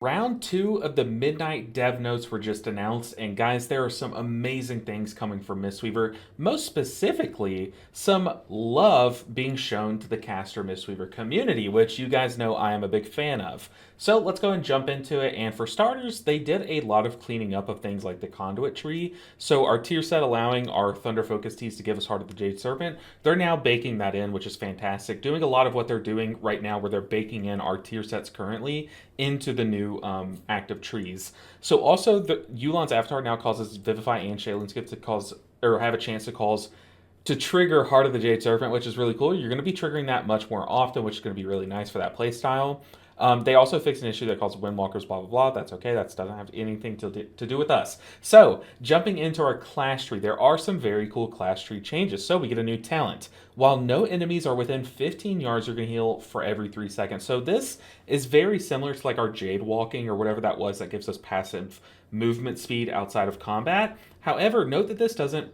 Round two of the Midnight Dev Notes were just announced, and guys, there are some amazing things coming from Mistweaver. Most specifically, some love being shown to the Caster Mistweaver community, which you guys know I am a big fan of. So let's go and jump into it. And for starters, they did a lot of cleaning up of things like the conduit tree. So our tier set allowing our Thunder Focus teas to give us Heart of the Jade Serpent, they're now baking that in, which is fantastic. Doing a lot of what they're doing right now, where they're baking in our tier sets currently into the new active trees. So also the Yu'lon's Avatar now causes Vivify and Shaylin's Gift to cause or have a chance to cause to trigger Heart of the Jade Serpent, which is really cool. You're going to be triggering that much more often, which is going to be really nice for that playstyle. They also fixed an issue that calls Windwalkers, blah, blah, blah. That's okay. That doesn't have anything to do with us. So, jumping into our class tree, there are some very cool class tree changes. So, we get a new talent. While no enemies are within 15 yards, you're going to heal for every 3 seconds. So, this is very similar to like our Jade Walking or whatever that was that gives us passive movement speed outside of combat. However, note that this doesn't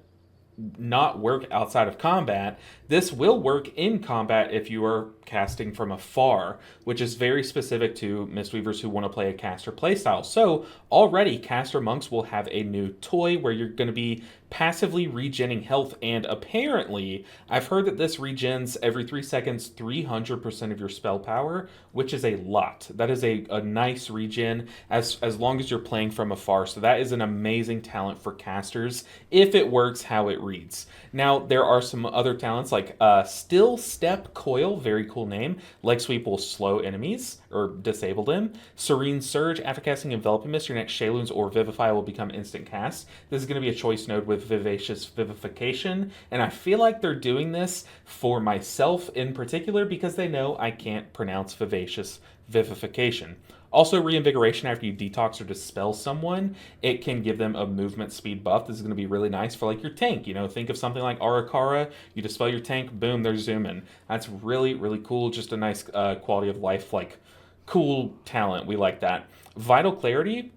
not work outside of combat. This will work in combat if you are casting from afar, which is very specific to Mistweavers who want to play a caster playstyle. So already caster monks will have a new toy where you're going to be passively regenning health, and apparently I've heard that this regens every 3 seconds 300% of your spell power, which is a lot. That is a nice regen as long as you're playing from afar. So that is an amazing talent for casters if it works how it reads. Now there are some other talents like Still Step Coil, very cool name. Leg Sweep will slow enemies or disable them. Serene Surge, after casting Enveloping Mist, your next Shayloons or Vivify will become instant cast. This is going to be a choice node with Vivacious Vivification, and I feel like they're doing this for myself in particular because they know I can't pronounce Vivacious Vivification. Also, Reinvigoration after you detox or dispel someone, it can give them a movement speed buff. This is going to be really nice for like your tank. You know, think of something like Arakara. You dispel your tank, boom, they're zooming. That's really, really cool. Just a nice quality of life, like cool talent. We like that. Vital Clarity.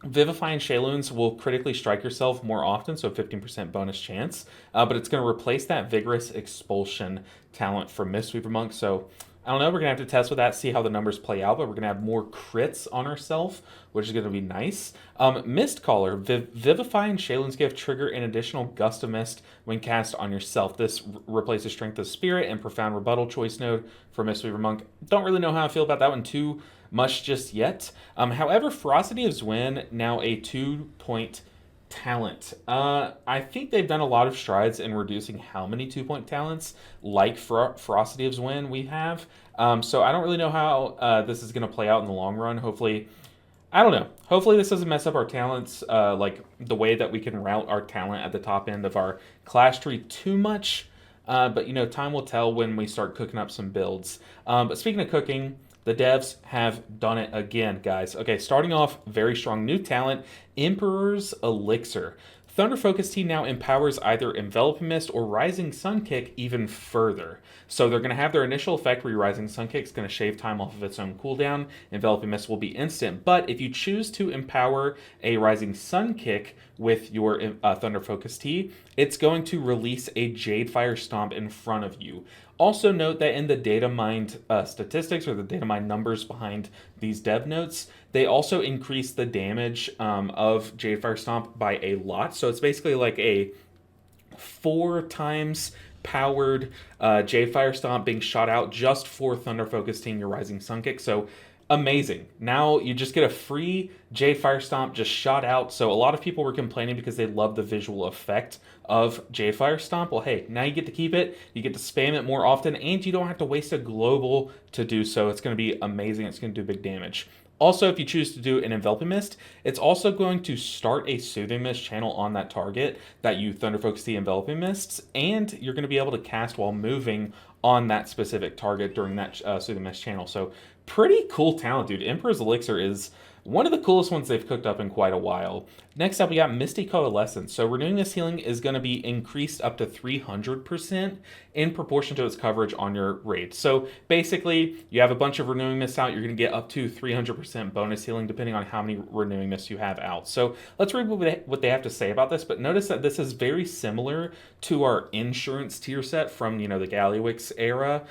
Vivifying Shayloons will critically strike yourself more often, so 15% bonus chance. But it's going to replace that Vigorous Expulsion talent from Mistweaver Monk. So I don't know. We're going to have to test with that, see how the numbers play out, but we're going to have more crits on ourselves, which is going to be nice. Mist Caller. Vivify and Shaylin's Gift trigger an additional Gust of Mist when cast on yourself. This replaces Strength of Spirit and Profound Rebuttal choice node for Mistweaver Monk. Don't really know how I feel about that one too much just yet. However, Ferocity of Zwin, now a 2-point talent. I think they've done a lot of strides in reducing how many 2-point talents like Ferocity of Zwin we have. So I don't really know how this is going to play out in the long run. Hopefully, I don't know. Hopefully this doesn't mess up our talents, like the way that we can route our talent at the top end of our class tree too much. But you know, time will tell when we start cooking up some builds. But speaking of cooking, the devs have done it again, guys. Okay, starting off, very strong new talent, Emperor's Elixir. Thunder Focus Tea now empowers either Enveloping Mist or Rising Sun Kick even further. So they're going to have their initial effect where your Rising Sun Kick is going to shave time off of its own cooldown. Enveloping Mist will be instant. But if you choose to empower a Rising Sun Kick with your Thunder Focus Tea, it's going to release a Jade Fire Stomp in front of you. Also note that in the data mined statistics or the data mined numbers behind these dev notes, they also increase the damage of Jade Fire Stomp by a lot. So it's basically like a 4 times powered Jade Fire Stomp being shot out just for Thunder Focus Team your Rising Sun Kick. So amazing. Now you just get a free Jade Fire Stomp just shot out. So a lot of people were complaining because they love the visual effect of Jade Fire Stomp. Well, hey, now you get to keep it. You get to spam it more often, and you don't have to waste a global to do so. It's going to be amazing. It's going to do big damage. Also, if you choose to do an Enveloping Mist, it's also going to start a Soothing Mist channel on that target that you Thunder Focus the Enveloping Mists, and you're going to be able to cast while moving on that specific target during that Soothing Mist channel. So pretty cool talent, dude. Emperor's Elixir is One of the coolest ones they've cooked up in quite a while. Next up, we got Misty Coalescence. So Renewing Mist healing is going to be increased up to 300% in proportion to its coverage on your raid. So basically, you have a bunch of Renewing Mist out, you're going to get up to 300% bonus healing depending on how many Renewing Mists you have out. So let's read what they have to say about this, but notice that this is very similar to our Insurance tier set from, the Gallywix era,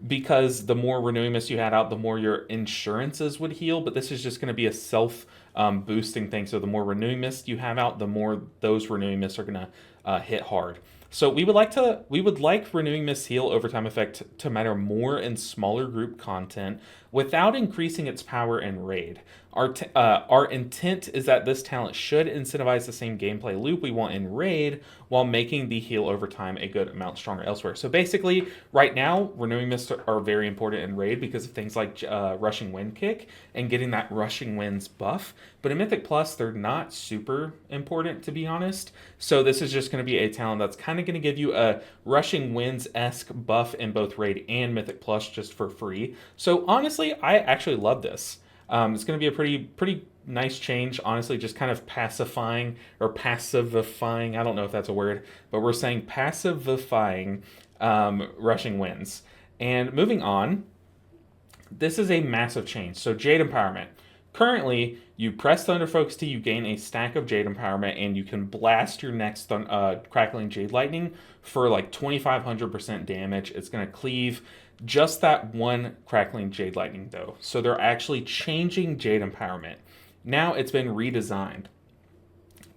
because the more Renewing Mist you had out, the more your insurances would heal, but this is just going to be a self boosting thing. So the more Renewing Mist you have out, the more those Renewing Mists are going to hit hard. So we would like Renewing Mist heal overtime effect to matter more in smaller group content without increasing its power in raid. Our intent is that this talent should incentivize the same gameplay loop we want in raid while making the heal over time a good amount stronger elsewhere. So basically, right now, Renewing Mists are very important in raid because of things like Rushing Wind Kick and getting that Rushing Winds buff. But in Mythic Plus, they're not super important, to be honest. So this is just going to be a talent that's kind of going to give you a Rushing Winds-esque buff in both raid and Mythic Plus just for free. So honestly, I actually love this. It's going to be a pretty nice change, honestly, just kind of pacifying or pacifying. I don't know if that's a word, but we're saying pacifying Rushing Winds. And moving on, this is a massive change. So Jade Empowerment. Currently, you press Thunder Focus T, you gain a stack of Jade Empowerment, and you can blast your next Crackling Jade Lightning for like 2,500% damage. It's going to cleave just that one Crackling Jade Lightning, though. So they're actually changing Jade Empowerment. Now it's been redesigned.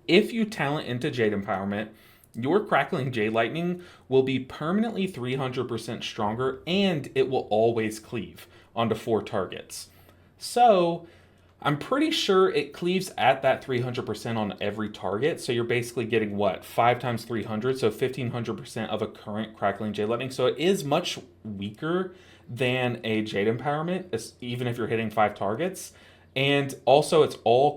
If you talent into Jade Empowerment, your Crackling Jade Lightning will be permanently 300% stronger, and it will always cleave onto 4 targets. So I'm pretty sure it cleaves at that 300% on every target. So you're basically getting what? 5 times 300, so 1500% of a current Crackling Jade Lightning. So it is much weaker than a Jade Empowerment, even if you're hitting 5 targets. And also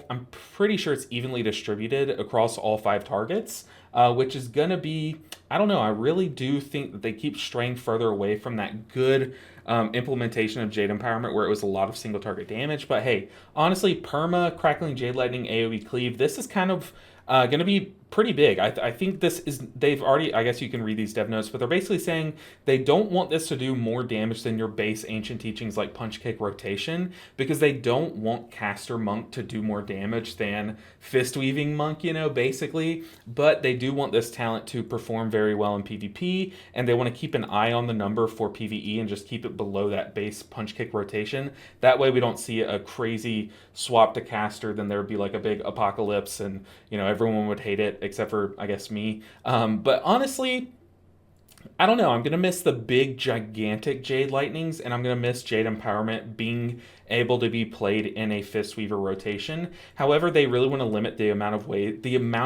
I'm pretty sure it's evenly distributed across all 5 targets, which is going to be, I don't know, I really do think that they keep straying further away from that good implementation of Jade Empowerment where it was a lot of single target damage. But hey, honestly, Perma, Crackling Jade Lightning, AoE Cleave, this is kind of going to be pretty big. I think this is, they've already, I guess you can read these dev notes, but they're basically saying they don't want this to do more damage than your base Ancient Teachings like Punch Kick Rotation, because they don't want Caster Monk to do more damage than Fist Weaving Monk, basically. But they do want this talent to perform very well in PvP, and they want to keep an eye on the number for PvE and just keep it below that base Punch Kick Rotation. That way we don't see a crazy swap to Caster, then there would be like a big apocalypse and, everyone would hate it, except for, I guess, me. But honestly, I don't know. I'm going to miss the big, gigantic Jade Lightnings, and I'm going to miss Jade Empowerment being able to be played in a Fistweaver rotation. However, they really want to limit the amount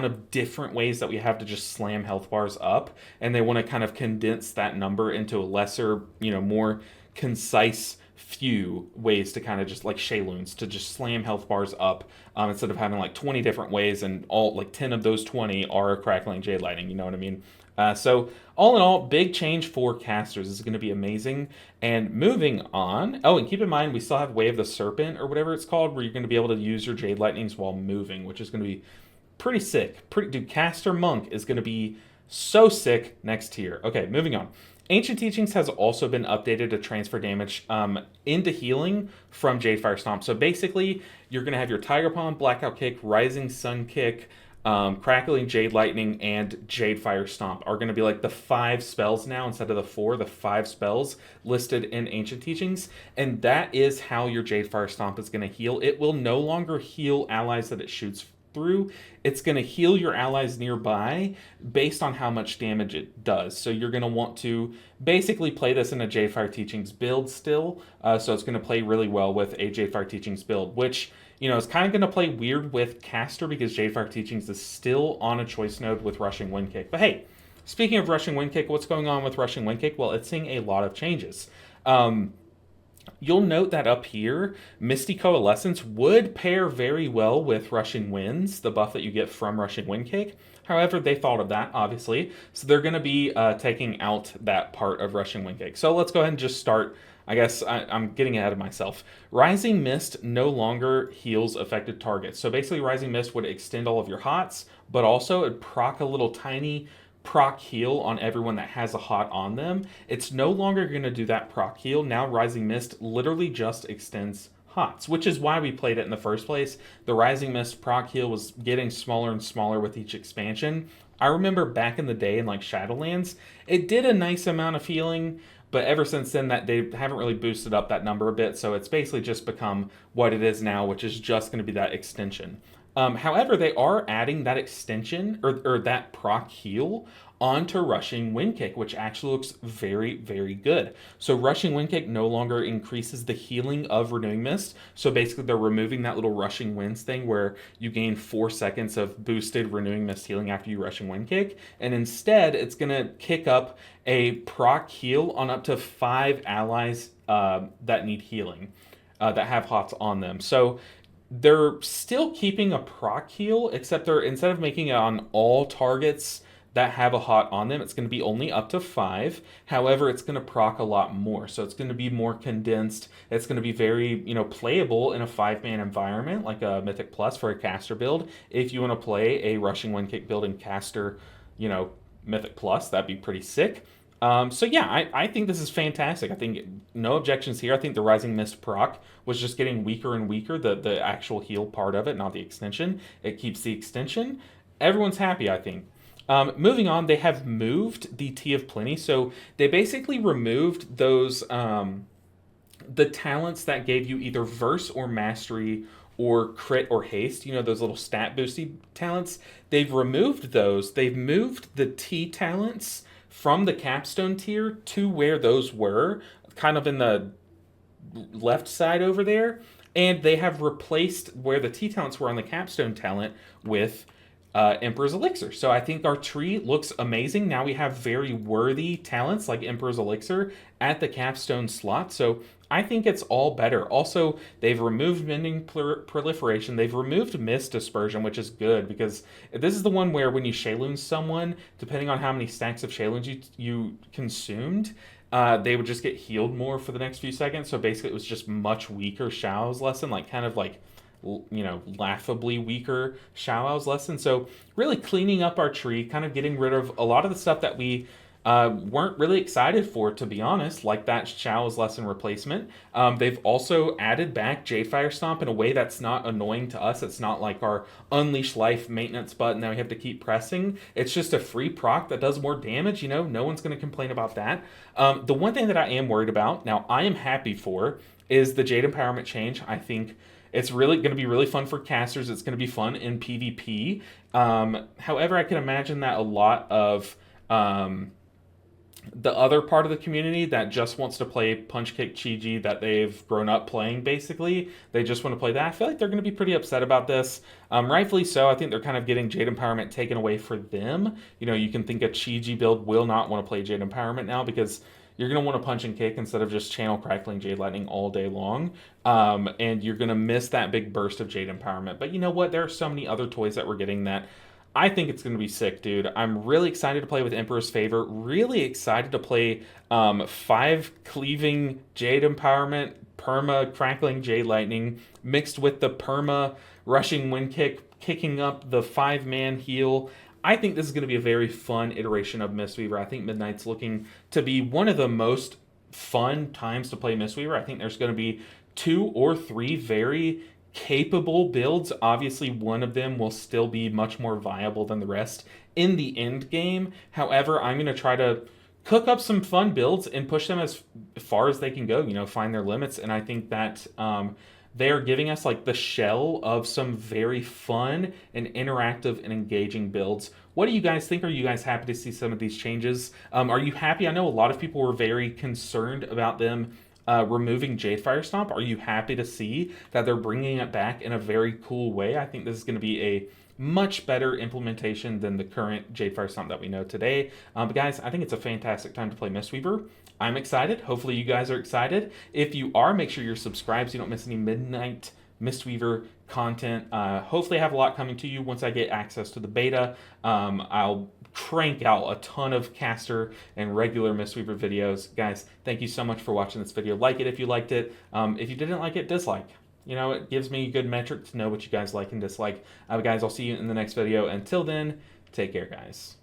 of different ways that we have to just slam health bars up, and they want to kind of condense that number into a lesser, more concise few ways to kind of just like Shayloons to just slam health bars up instead of having like 20 different ways and all like 10 of those 20 are Crackling Jade Lightning, you know what I mean? So all in all, big change for casters. This is going to be amazing. And moving on, and keep in mind we still have Way of the Serpent or whatever it's called, where you're going to be able to use your Jade Lightnings while moving, which is going to be pretty sick. Dude, Caster Monk is going to be so sick next tier. Okay, moving on. Ancient Teachings has also been updated to transfer damage into healing from Jadefire Stomp. So basically, you're going to have your Tiger Palm, Blackout Kick, Rising Sun Kick, Crackling Jade Lightning, and Jadefire Stomp are going to be like the 5 spells now instead of the 4, the 5 spells listed in Ancient Teachings. And that is how your Jadefire Stomp is going to heal. It will no longer heal allies that it shoots through. It's going to heal your allies nearby based on how much damage it does. So you're going to want to basically play this in a Jadefire Teachings build still. So it's going to play really well with a Jadefire Teachings build, which, is kind of going to play weird with Caster because Jadefire Teachings is still on a choice node with Rushing Wind Kick. But hey, speaking of Rushing Wind Kick, what's going on with Rushing Wind Kick? Well, it's seeing a lot of changes. You'll note that up here, Misty Coalescence would pair very well with Rushing Winds, the buff that you get from Rushing Wind Kick. However, they thought of that, obviously. So they're going to be taking out that part of Rushing Wind Kick. So let's go ahead and just start I guess I'm getting ahead of myself. Rising Mist no longer heals affected targets. So basically, Rising Mist would extend all of your hots, but also it proc a little tiny proc heal on everyone that has a hot on them. It's no longer going to do that proc heal. Now, Rising Mist literally just extends hots, which is why we played it in the first place. The Rising Mist proc heal was getting smaller and smaller with each expansion. I remember back in the day in like Shadowlands, it did a nice amount of healing, but ever since then that they haven't really boosted up that number a bit, so it's basically just become what it is now, which is just going to be that extension. However, they are adding that extension or that proc heal onto Rushing Wind Kick, which actually looks very, very good. So Rushing Wind Kick no longer increases the healing of Renewing Mist. So basically they're removing that little Rushing Winds thing where you gain 4 seconds of boosted Renewing Mist healing after you Rushing Wind Kick. And instead, it's going to kick up a proc heal on up to 5 allies that need healing, that have hots on them. So they're still keeping a proc heal, except they're instead of making it on all targets that have a hot on them, it's going to be only up to 5. However, it's going to proc a lot more, so it's going to be more condensed. It's going to be very, playable in a 5-man environment, like a Mythic Plus for a caster build. If you want to play a Rushing Wind Kick build in caster, Mythic Plus, that'd be pretty sick. So yeah, I think this is fantastic. I think no objections here. I think the Rising Mist proc was just getting weaker and weaker, the actual heal part of it, not the extension. It keeps the extension. Everyone's happy, I think. Moving on, they have moved the Tea of Plenty. So they basically removed those, the talents that gave you either Verse or Mastery or Crit or Haste, those little stat boosty talents. They've removed those. They've moved the Tea talents from the capstone tier to where those were, kind of in the left side over there, and they have replaced where the T talents were on the capstone talent with Emperor's Elixir. So I think our tree looks amazing. Now we have very worthy talents like Emperor's Elixir at the capstone slot. So I think it's all better. Also, they've removed Mending Proliferation. They've removed Mist Dispersion, which is good because this is the one where when you Shayloon someone, depending on how many stacks of Shayloons you consumed, they would just get healed more for the next few seconds. So basically, it was just much weaker Shao's lesson, laughably weaker Shao's lesson. So really cleaning up our tree, kind of getting rid of a lot of the stuff that we weren't really excited for, to be honest, like that Shao's lesson replacement. They've also added back Jadefire Stomp in a way that's not annoying to us. It's not like our Unleash Life maintenance button that we have to keep pressing. It's just a free proc that does more damage. No one's going to complain about that. The one thing that I am worried about, now I am happy for, is the Jade Empowerment change. I think it's really going to be really fun for casters. It's going to be fun in PvP. However, I can imagine that a lot of the other part of the community that just wants to play Punch Kick Chi-Ji that they've grown up playing, basically, they just want to play that. I feel like they're going to be pretty upset about this. Rightfully so. I think they're kind of getting Jade Empowerment taken away for them. You can think a Chi-Ji build will not want to play Jade Empowerment now because you're going to want to punch and kick instead of just channel crackling Jade Lightning all day long. And you're going to miss that big burst of Jade Empowerment. But you know what? There are so many other toys that we're getting that I think it's going to be sick, dude. I'm really excited to play with Emperor's Favor. Really excited to play 5 cleaving Jade Empowerment, perma crackling Jade Lightning, mixed with the perma rushing Wind Kick, kicking up the 5-man heal. I think this is going to be a very fun iteration of Mistweaver. I think Midnight's looking to be one of the most fun times to play Mistweaver. I think there's going to be 2 or 3 very capable builds. Obviously, one of them will still be much more viable than the rest in the end game. However, I'm going to try to cook up some fun builds and push them as far as they can go, find their limits. And I think that they are giving us like the shell of some very fun and interactive and engaging builds. What do you guys think? Are you guys happy to see some of these changes? Are you happy? I know a lot of people were very concerned about them removing Jadefire Stomp. Are you happy to see that they're bringing it back in a very cool way? I think this is going to be a much better implementation than the current Jadefire Stomp that we know today. But guys, I think it's a fantastic time to play Mistweaver. I'm excited. Hopefully you guys are excited. If you are, make sure you're subscribed so you don't miss any Midnight Mistweaver content. Hopefully, I have a lot coming to you once I get access to the beta. I'll crank out a ton of caster and regular Mistweaver videos. Guys, thank you so much for watching this video. Like it if you liked it. If you didn't like it, dislike. You know, it gives me a good metric to know what you guys like and dislike. Guys, I'll see you in the next video. Until then, take care, guys.